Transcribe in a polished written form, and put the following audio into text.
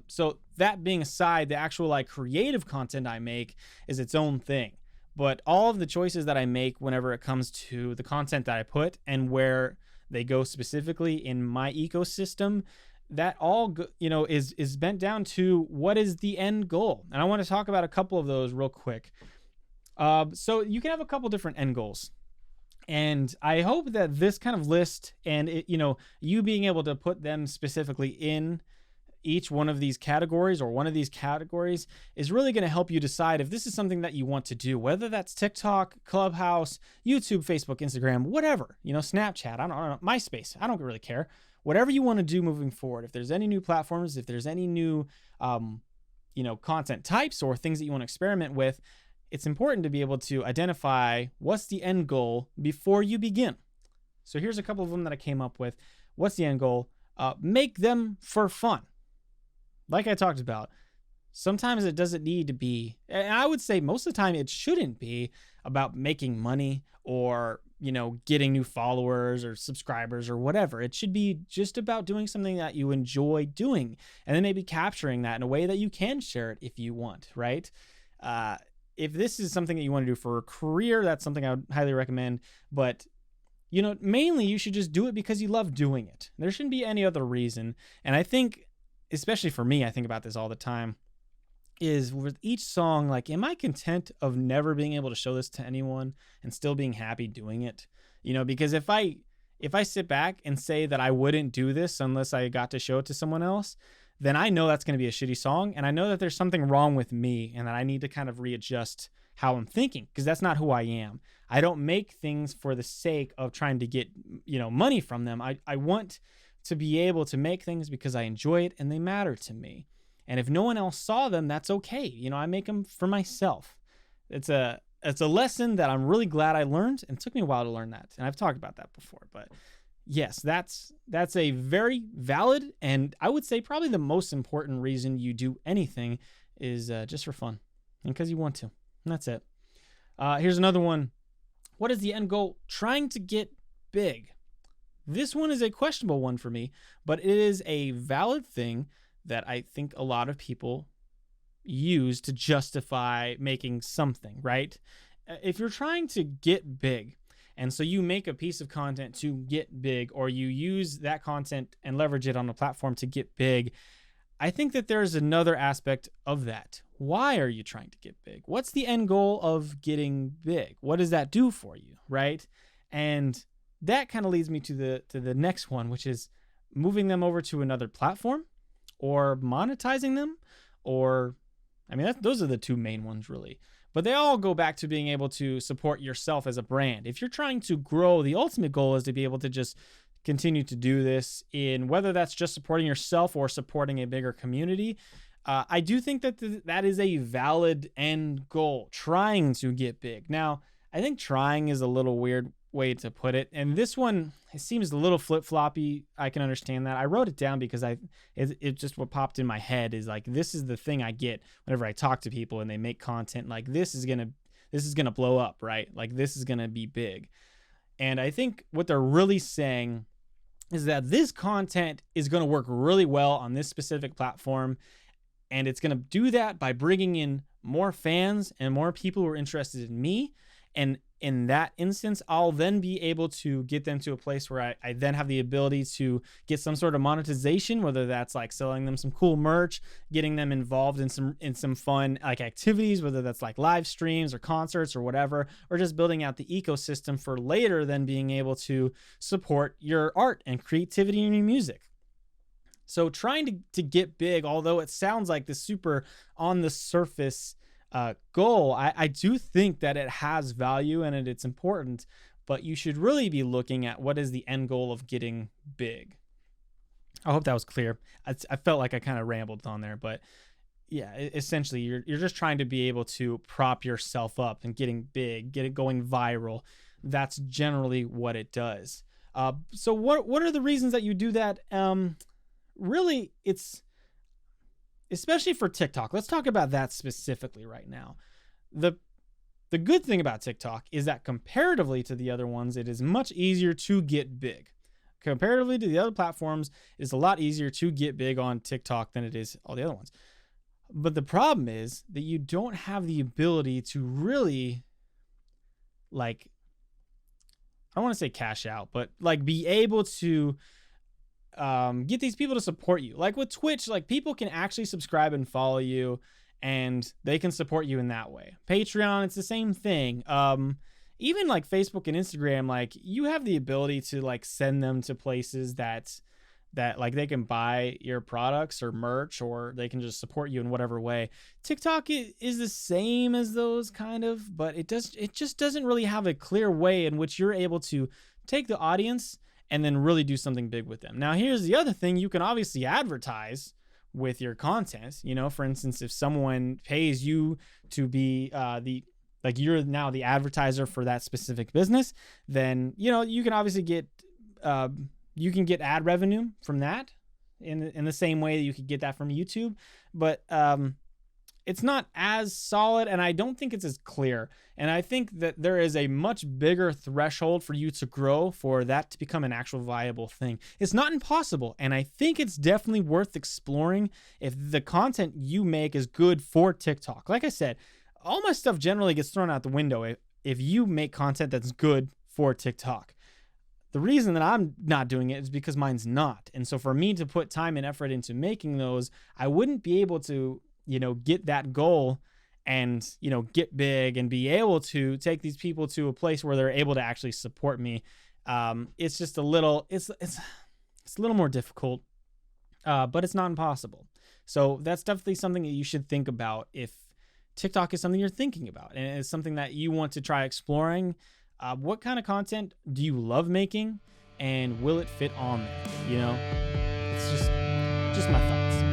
So that being aside, the actual like creative content I make is its own thing. But all of the choices that I make whenever it comes to the content that I put and where they go specifically in my ecosystem, that all is bent down to what is the end goal. And I want to talk about a couple of those real quick. So you can have a couple different end goals. And I hope that this kind of list and you being able to put them specifically in each one of these categories or one of these categories is really going to help you decide if this is something that you want to do, whether that's TikTok, Clubhouse, YouTube, Facebook, Instagram, whatever, Snapchat, I don't know, MySpace. I don't really care. Whatever you want to do moving forward. If there's any new platforms, if there's any new, content types or things that you want to experiment with, it's important to be able to identify what's the end goal before you begin. So here's a couple of them that I came up with. What's the end goal? Make them for fun. Like I talked about, sometimes it doesn't need to be, and I would say most of the time it shouldn't be about making money or, getting new followers or subscribers or whatever. It should be just about doing something that you enjoy doing and then maybe capturing that in a way that you can share it if you want, right? If this is something that you want to do for a career, that's something I would highly recommend. But, mainly you should just do it because you love doing it. There shouldn't be any other reason. And I think, especially for me, I think about this all the time, is with each song, like, am I content of never being able to show this to anyone and still being happy doing it? Because if I sit back and say that I wouldn't do this unless I got to show it to someone else, then I know that's going to be a shitty song. And I know that there's something wrong with me and that I need to kind of readjust how I'm thinking, because that's not who I am. I don't make things for the sake of trying to get, money from them. I want to be able to make things because I enjoy it and they matter to me. And if no one else saw them, that's okay. I make them for myself. It's a lesson that I'm really glad I learned, and it took me a while to learn that. And I've talked about that before, but yes, that's a very valid, and I would say probably the most important reason you do anything is just for fun and because you want to. And that's it. Here's another one. What is the end goal? Trying to get big. This one is a questionable one for me, but it is a valid thing that I think a lot of people use to justify making something, right? If you're trying to get big, and so you make a piece of content to get big, or you use that content and leverage it on a platform to get big, I think that there's another aspect of that. Why are you trying to get big? What's the end goal of getting big? What does that do for you, right? And that kind of leads me to the next one, which is moving them over to another platform or monetizing them, or those are the two main ones really. But they all go back to being able to support yourself as a brand. If you're trying to grow, the ultimate goal is to be able to just continue to do this in whether that's just supporting yourself or supporting a bigger community. I do think that that is a valid end goal, trying to get big. Now, I think trying is a little weird way to put it. And this one, it seems a little flip-floppy. I can understand that. I wrote it down because it just what popped in my head is like, this is the thing I get whenever I talk to people and they make content like this is going to blow up, right? Like this is going to be big. And I think what they're really saying is that this content is going to work really well on this specific platform. And it's going to do that by bringing in more fans and more people who are interested in me. And in that instance, I'll then be able to get them to a place where I then have the ability to get some sort of monetization, whether that's like selling them some cool merch, getting them involved in some fun like activities, whether that's like live streams or concerts or whatever, or just building out the ecosystem for later then being able to support your art and creativity in your music. So trying to get big, although it sounds like this super on the surface goal, I do think that it has value and it's important, but you should really be looking at what is the end goal of getting big. I hope that was clear. I felt like I kind of rambled on there, but yeah, essentially you're just trying to be able to prop yourself up and getting big, get it going viral. That's generally what it does. So what are the reasons that you do that? Really, it's especially for TikTok. Let's talk about that specifically right now. The good thing about TikTok is that comparatively to the other ones, it is much easier to get big. Comparatively to the other platforms, it's a lot easier to get big on TikTok than it is all the other ones. But the problem is that you don't have the ability to really, like, I don't want to say cash out, but like be able to get these people to support you. Like with Twitch, like people can actually subscribe and follow you, and they can support you in that way. Patreon, it's the same thing. Even like Facebook and Instagram, like you have the ability to like send them to places that like they can buy your products or merch, or they can just support you in whatever way. TikTok is the same as those kind of, but it just doesn't really have a clear way in which you're able to take the audience and then really do something big with them. Now, here's the other thing. You can obviously advertise with your content. You know, for instance, if someone pays you to be like you're now the advertiser for that specific business, then, you know, you can obviously get ad revenue from that in the same way that you could get that from YouTube. But it's not as solid, and I don't think it's as clear. And I think that there is a much bigger threshold for you to grow for that to become an actual viable thing. It's not impossible, and I think it's definitely worth exploring if the content you make is good for TikTok. Like I said, all my stuff generally gets thrown out the window if you make content that's good for TikTok. The reason that I'm not doing it is because mine's not. And so for me to put time and effort into making those, I wouldn't be able to, you know, get that goal and, you know, get big and be able to take these people to a place where they're able to actually support me. It's just a little, it's a little more difficult, but it's not impossible. So that's definitely something that you should think about if TikTok is something you're thinking about and it's something that you want to try exploring. What kind of content do you love making, and will it fit on there? You know, it's just my thoughts.